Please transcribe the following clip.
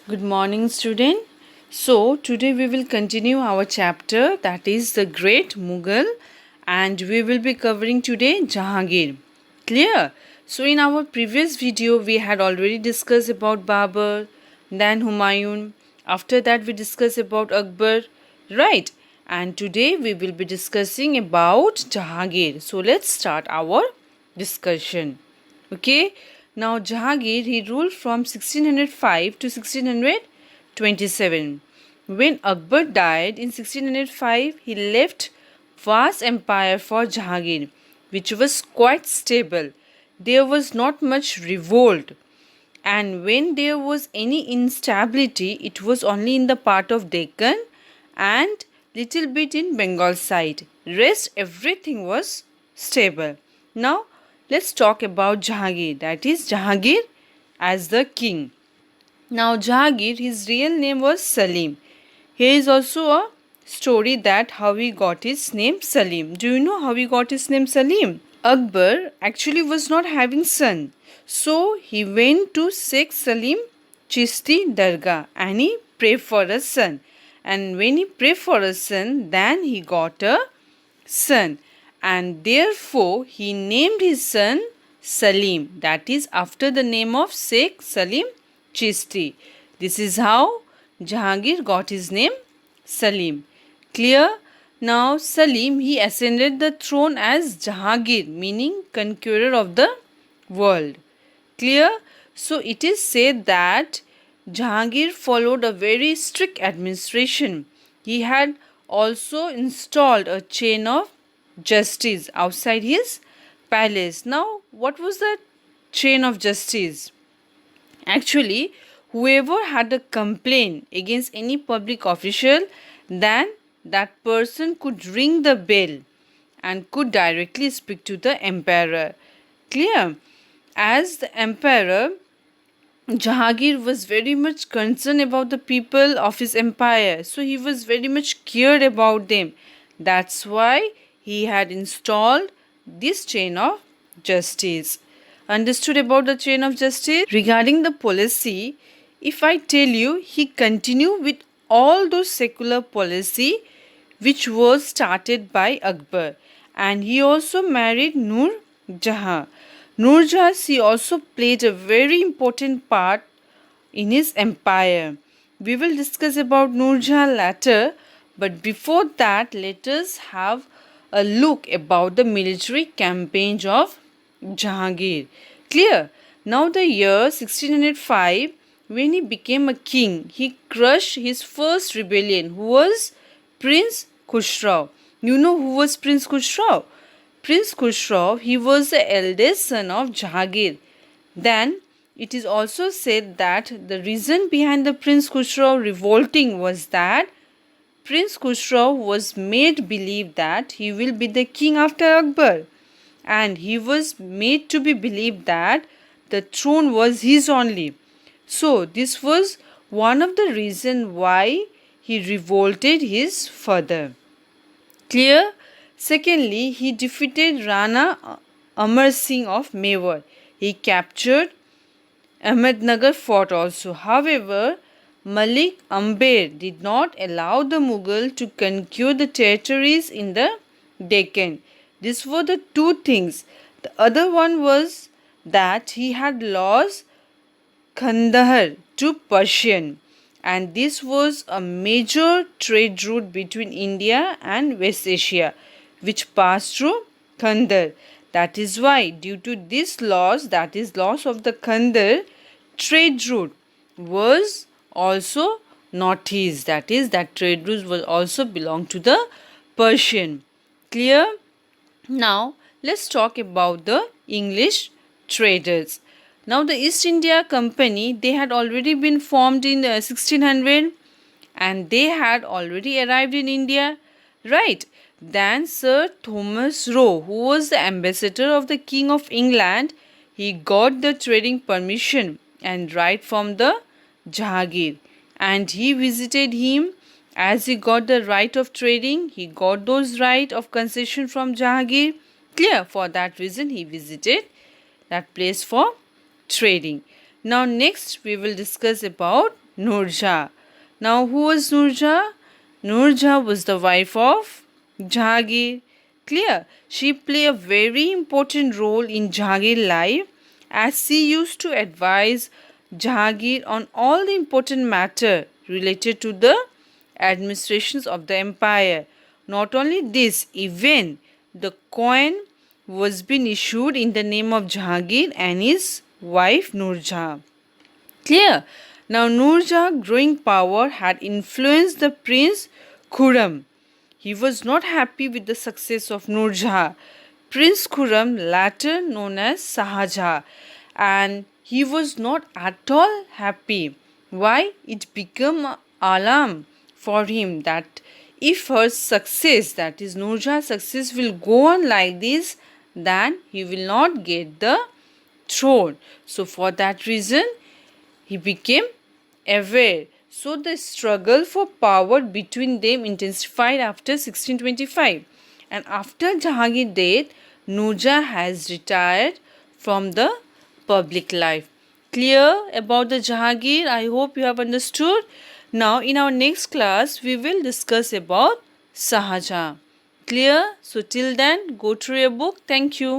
Good morning, student. So, today we will continue our chapter, that is the Great Mughal, and we will be covering today Jahangir. Clear? So, in our previous video, we had already discussed about Babur, then Humayun. After that, we discussed about Akbar, right? And today we will be discussing about Jahangir. So, let's start our discussion. Okay, now Jahangir he ruled from 1605 to 1627. When Akbar died in 1605, he left vast empire for Jahangir, which was quite stable. There was not much revolt, and when there was any instability, it was only in the part of Deccan and little bit in Bengal side. Rest everything was stable. Now let's talk about Jahangir, that is Jahangir as the king. Now Jahangir, his real name was Salim. Here is also a story that how he got his name Salim. Do you know how he got his name Salim? Akbar actually was not having son. So he went to Sheikh Salim Chishti Dargah and he prayed for a son. And when he prayed for a son, then he got a son. And therefore he named his son Salim. That is after the name of Sheikh Salim Chishti. This is how Jahangir got his name Salim. Clear? Now Salim he ascended the throne as Jahangir, meaning conqueror of the world. Clear? So it is said that Jahangir followed a very strict administration. He had also installed a chain of justice outside his palace. Now, what was the chain of justice? Actually, whoever had a complaint against any public official, then that person could ring the bell and could directly speak to the emperor. Clear? As the emperor, Jahangir was very much concerned about the people of his empire, so he was very much cared about them. That's why he had installed this chain of justice. Understood about the chain of justice? Regarding the policy, if I tell you, he continued with all those secular policy which was started by Akbar, and he also married Nur Jahan. Nur Jahan she also played a very important part in his empire. We will discuss about Nur Jahan later, but before that, let us have a look about the military campaigns of Jahangir. Clear? Now the year 1605, when he became a king, he crushed his first rebellion, who was Prince Khusrau. You know who was Prince Khusrau? Prince Khusrau, he was the eldest son of Jahangir. Then it is also said that the reason behind the Prince Khusrau revolting was that Prince Khusrau was made believe that he will be the king after Akbar, and he was made to be believed that the throne was his only. So this was one of the reason why he revolted his father. Clear? Secondly, he defeated Rana Amar Singh of Mewar. He captured Ahmednagar fort also. However, Malik Amber did not allow the Mughal to conquer the territories in the Deccan. These were the two things. The other one was that he had lost Kandahar to Persian, and this was a major trade route between India and West Asia, which passed through Kandahar. That is why, due to this loss, that is loss of the Kandahar trade route, was also not his. That is, that trade route will also belong to the Persian. Clear? Now, let's talk about the English traders. Now, the East India Company, they had already been formed in 1600 and they had already arrived in India, right? Then Sir Thomas Roe, who was the ambassador of the King of England, he got the trading permission and right from the Jahangir, and he visited him. As he got the right of trading, he got those right of concession from Jahangir. Clear? For that reason, he visited that place for trading. Now next we will discuss about Nurja. Now, who was Nurja? Nurja was the wife of Jahangir. Clear? She played a very important role in Jahangir's life as she used to advise Jahangir on all the important matter related to the administrations of the empire. Not only this, even the coin was being issued in the name of Jahangir and his wife Nurja. Clear? Now Nurja's growing power had influenced the Prince Khurram. He was not happy with the success of Nurjahan. Prince Khurram, later known as Shahjahan, and he was not at all happy. Why? It became an alarm for him that if her success, that is Nurjahan's success, will go on like this, then he will not get the throne. So for that reason, he became aware. So the struggle for power between them intensified after 1625. And after Jahangir's death, Nurjahan has retired from the public life. Clear about the Jahangir? I hope you have understood. Now in our next class, we will discuss about Shahjahan. Clear? So till then, go through your book. Thank you.